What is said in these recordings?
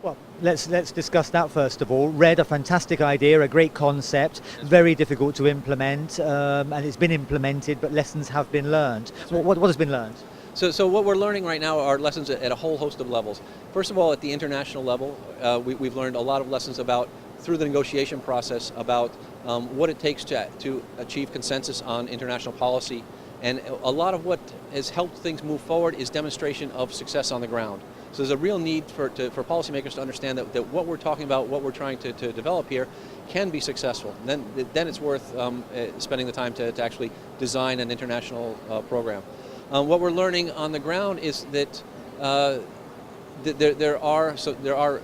Well, let's discuss that first of all. RED, a fantastic idea, a great concept, very difficult to implement, and it's been implemented, but lessons have been learned. Right. What has been learned? So what we're learning right now are lessons at a whole host of levels. First of all, at the international level, we've learned a lot of lessons about, through the negotiation process, about what it takes to achieve consensus on international policy. And a lot of what has helped things move forward is demonstration of success on the ground. So there's a real need for policymakers to understand that what we're talking about, what we're trying to develop here, can be successful. And then it's worth spending the time to actually design an international program. What we're learning on the ground is that there are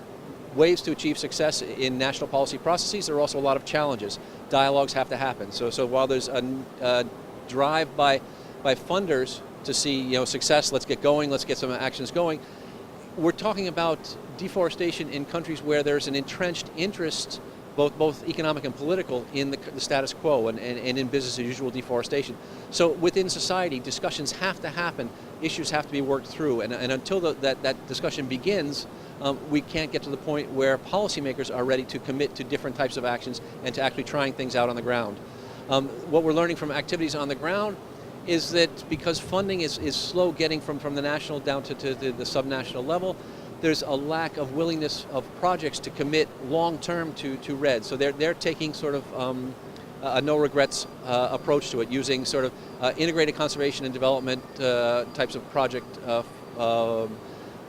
ways to achieve success in national policy processes. There are also a lot of challenges. Dialogues have to happen. So while there's a drive by funders to see success, let's get going, let's get some actions going, we're talking about deforestation in countries where there's an entrenched interest, both economic and political, in the status quo and in business as usual deforestation. So within society, discussions have to happen, issues have to be worked through, and until that discussion begins, we can't get to the point where policymakers are ready to commit to different types of actions and to actually trying things out on the ground. What we're learning from activities on the ground is that because funding is slow getting from the national down to the subnational level, there's a lack of willingness of projects to commit long-term to RED. So they're taking sort of a no-regrets approach to it, using sort of integrated conservation and development types of project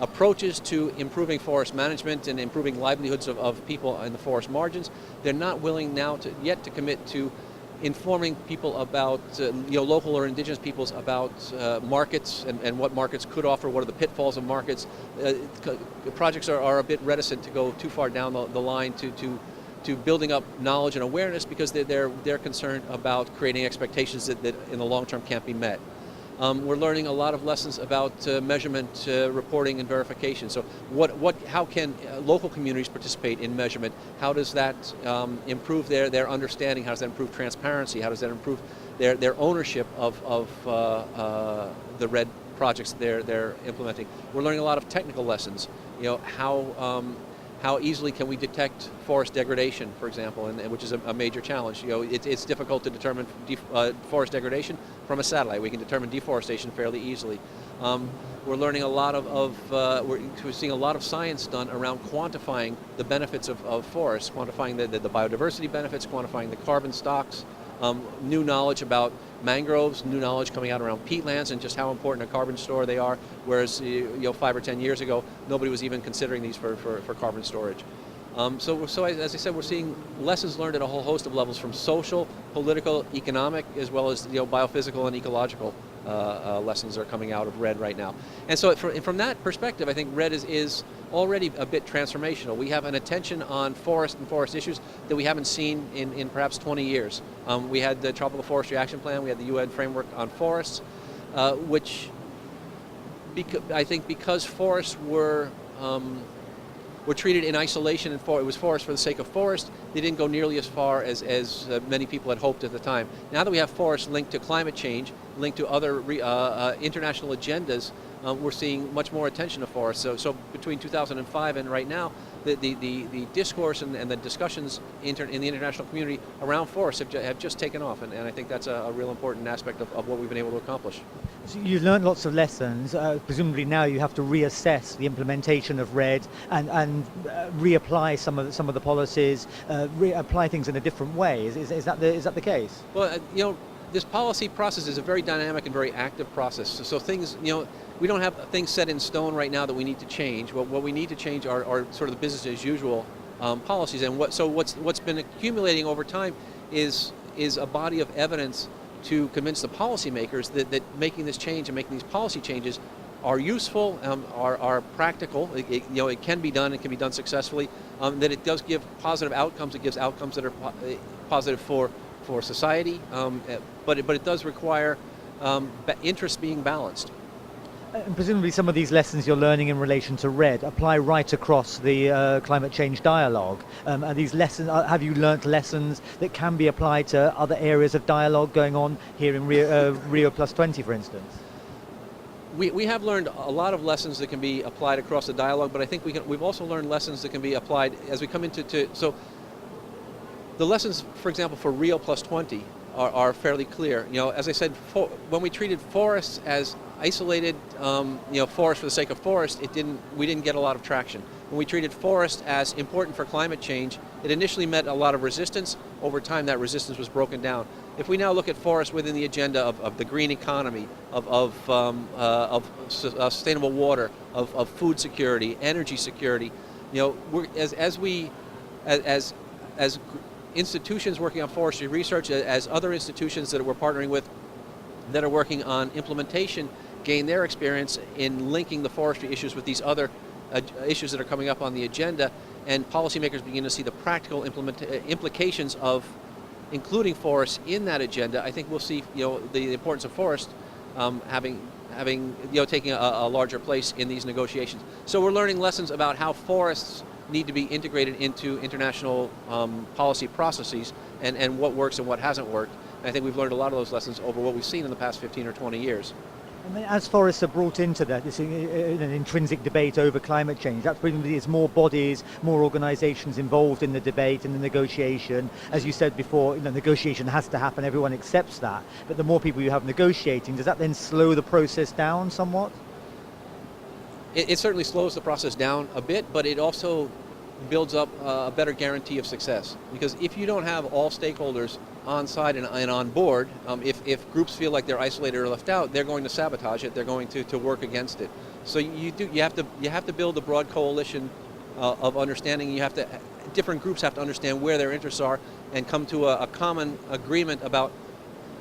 approaches to improving forest management and improving livelihoods of people in the forest margins. They're not willing now yet to commit to informing people about, local or indigenous peoples about markets and what markets could offer, what are the pitfalls of markets. Projects are a bit reticent to go too far down the line to building up knowledge and awareness, because they're concerned about creating expectations that in the long term can't be met. We're learning a lot of lessons about measurement, reporting, and verification. So how can local communities participate in measurement? How does that improve their understanding? How does that improve transparency? How does that improve their ownership of the RED projects they're implementing? We're learning a lot of technical lessons. How easily can we detect forest degradation, for example, and which is a major challenge. It's difficult to determine forest degradation from a satellite. We can determine deforestation fairly easily. We're learning a lot we're seeing a lot of science done around quantifying the benefits of forests, quantifying the biodiversity benefits, quantifying the carbon stocks, new knowledge about mangroves, new knowledge coming out around peatlands and just how important a carbon store they are, whereas 5 or 10 years ago, nobody was even considering these for carbon storage. So as I said, we're seeing lessons learned at a whole host of levels, from social, political, economic, as well as biophysical and ecological lessons are coming out of RED right now. And so from that perspective, I think RED is already a bit transformational. We have an attention on forest and forest issues that we haven't seen in perhaps 20 years. We had the Tropical Forestry Action Plan, we had the UN framework on forests, which I think because forests were treated in isolation, and it was forest for the sake of forest, they didn't go nearly as far as many people had hoped at the time. Now that we have forests linked to climate change, linked to other international agendas, we're seeing much more attention to forests. So between 2005 and right now, the discourse and the discussions in the international community around forests have just taken off, and I think that's a real important aspect of what we've been able to accomplish. So you've learned lots of lessons. Presumably now you have to reassess the implementation of RED and reapply some of the policies, reapply things in a different way. Is that the case? Well, this policy process is a very dynamic and very active process. So things, we don't have things set in stone right now that we need to change. What we need to change are sort of the business as usual policies. And what's been accumulating over time is a body of evidence to convince the policymakers that making this change and making these policy changes are useful, are practical. It can be done. It can be done successfully. That it does give positive outcomes. It gives outcomes that are positive for society, but it does require interests being balanced. And presumably some of these lessons you're learning in relation to RED apply right across the climate change dialogue. Are these lessons? Have you learnt lessons that can be applied to other areas of dialogue going on here in Rio+20, for instance? We have learned a lot of lessons that can be applied across the dialogue, but I think we've also learned lessons that can be applied as we come so the lessons, for example, for Rio+20 are fairly clear. As I said, when we treated forests as isolated, forest for the sake of forest, we didn't get a lot of traction. When we treated forest as important for climate change, it initially met a lot of resistance. Over time, that resistance was broken down. If we now look at forests within the agenda of the green economy, of sustainable water, of food security, energy security, as institutions working on forestry research, as other institutions that we're partnering with that are working on implementation gain their experience in linking the forestry issues with these other issues that are coming up on the agenda, and policymakers begin to see the practical implications of including forests in that agenda, I think we'll see the importance of forest taking a larger place in these negotiations. So we're learning lessons about how forests need to be integrated into international policy processes and what works and what hasn't worked. And I think we've learned a lot of those lessons over what we've seen in the past 15 or 20 years. And then as forests are brought into that, this an intrinsic debate over climate change, that presumably is more bodies, more organisations involved in the debate and the negotiation. As you said before, negotiation has to happen, everyone accepts that. But the more people you have negotiating, does that then slow the process down somewhat? It certainly slows the process down a bit, but it also builds up a better guarantee of success. Because if you don't have all stakeholders on side and on board, if groups feel like they're isolated or left out, they're going to sabotage it. They're going to work against it. So you have to build a broad coalition of understanding. Different groups have to understand where their interests are and come to a common agreement about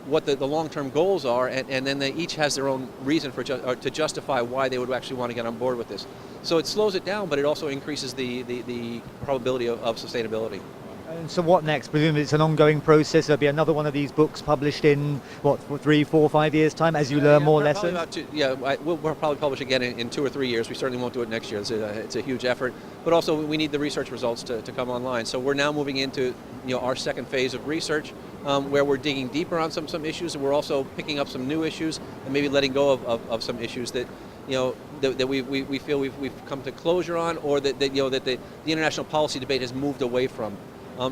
what the long-term goals are, and then they each has their own reason to justify why they would actually want to get on board with this. So it slows it down, but it also increases the probability of sustainability. And so what next? Presumably it's an ongoing process. There'll be another one of these books published in, 3, 4, 5 years' time as you learn more lessons? We'll probably publish again in 2 or 3 years. We certainly won't do it next year. It's a huge effort. But also we need the research results to come online. So we're now moving into our second phase of research, where we're digging deeper on some issues, and we're also picking up some new issues and maybe letting go of some issues that that we feel we've come to closure on, or that the international policy debate has moved away from.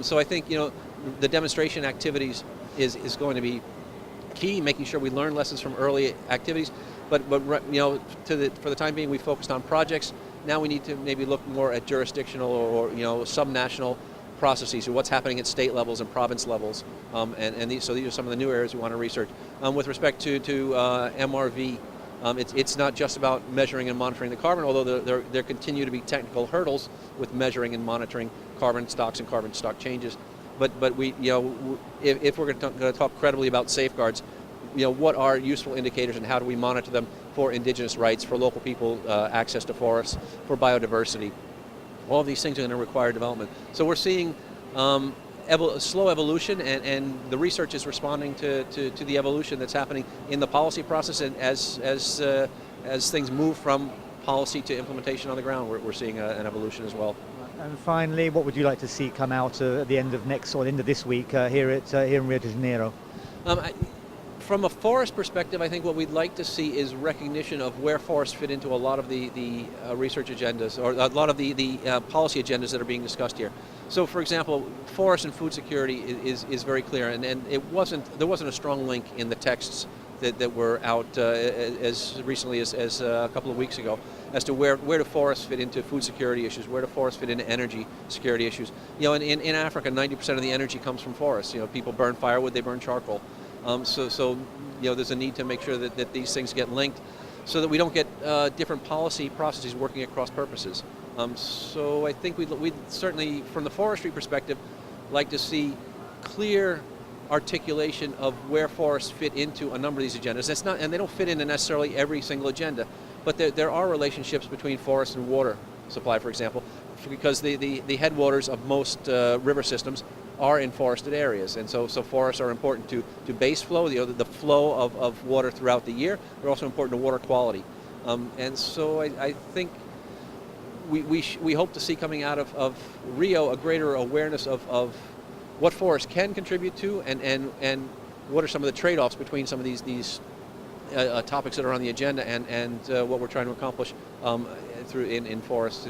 So I think the demonstration activities is going to be key, making sure we learn lessons from early activities. But for the time being, we focused on projects. Now we need to maybe look more at jurisdictional or subnational processes, or what's happening at state levels and province levels. These are some of the new areas we want to research. With respect to MRV, it's not just about measuring and monitoring the carbon, although there continue to be technical hurdles with measuring and monitoring carbon stocks and carbon stock changes. But we, if we're going to talk credibly about safeguards, what are useful indicators and how do we monitor them for indigenous rights, for local people, access to forests, for biodiversity? All of these things are going to require development. So we're seeing slow evolution, and the research is responding to the evolution that's happening in the policy process, and as things move from policy to implementation on the ground, we're seeing an evolution as well. And finally, what would you like to see come out at the end of end of this week here in Rio de Janeiro? From a forest perspective, I think what we'd like to see is recognition of where forests fit into a lot of the research agendas, or a lot of the policy agendas that are being discussed here. So, for example, forest and food security is very clear, and there wasn't a strong link in the texts that were out as recently as a couple of weeks ago as to where do forests fit into food security issues, where do forests fit into energy security issues. In Africa, 90% of the energy comes from forests. People burn firewood, they burn charcoal. So there's a need to make sure that these things get linked, so that we don't get different policy processes working at cross purposes. So I think we'd certainly, from the forestry perspective, like to see clear articulation of where forests fit into a number of these agendas. And they don't fit into necessarily every single agenda, but there are relationships between forest and water supply, for example, because the headwaters of most river systems are in forested areas, and so forests are important to base flow, the flow of water throughout the year. They're also important to water quality, and so I think we hope to see coming out of Rio a greater awareness of what forests can contribute to, and what are some of the trade-offs between some of these topics that are on the agenda and what we're trying to accomplish through in forests.